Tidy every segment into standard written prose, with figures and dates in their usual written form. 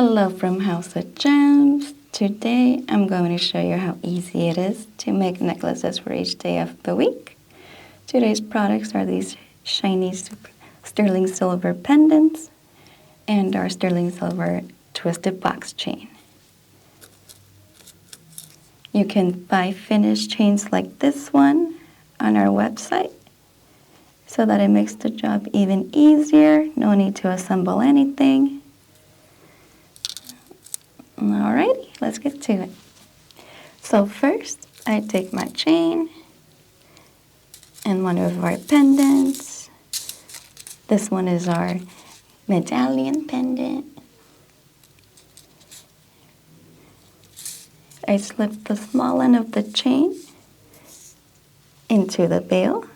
Hello from House of Gems. Today I'm going to show you how easy it is to make necklaces for each day of the week. Today's products are these shiny sterling silver pendants and our sterling silver twisted box chain. You can buy finished chains like this one on our website so that it makes the job even easier. No need to assemble anything. Alrighty, let's get to it. So first, I take my chain and one of our pendants. This one is our medallion pendant. I slip the small end of the chain into the bail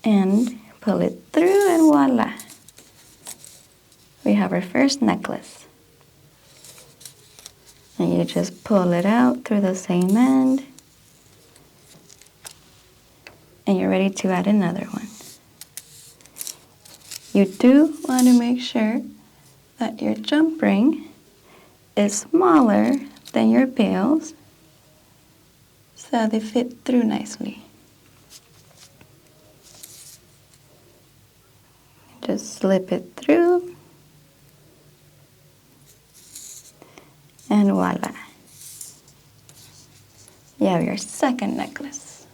and pull it through, and voila! We have our first necklace. And you just pull it out through the same end, and you're ready to add another one. You do want to make sure that your jump ring is smaller than your bails so they fit through nicely. Just slip it through. And voila, you have your second necklace.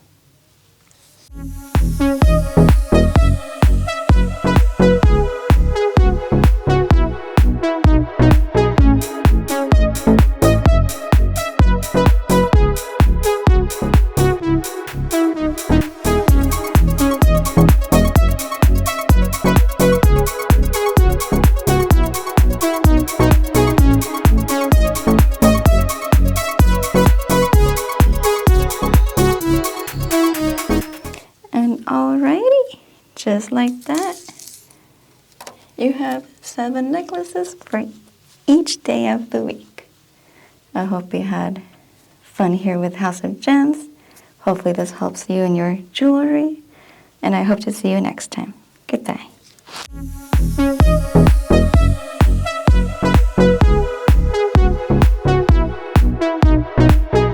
Alrighty, just like that, you have 7 necklaces for each day of the week. I hope you had fun here with House of Gems. Hopefully this helps you in your jewelry, and I hope to see you next time. Goodbye.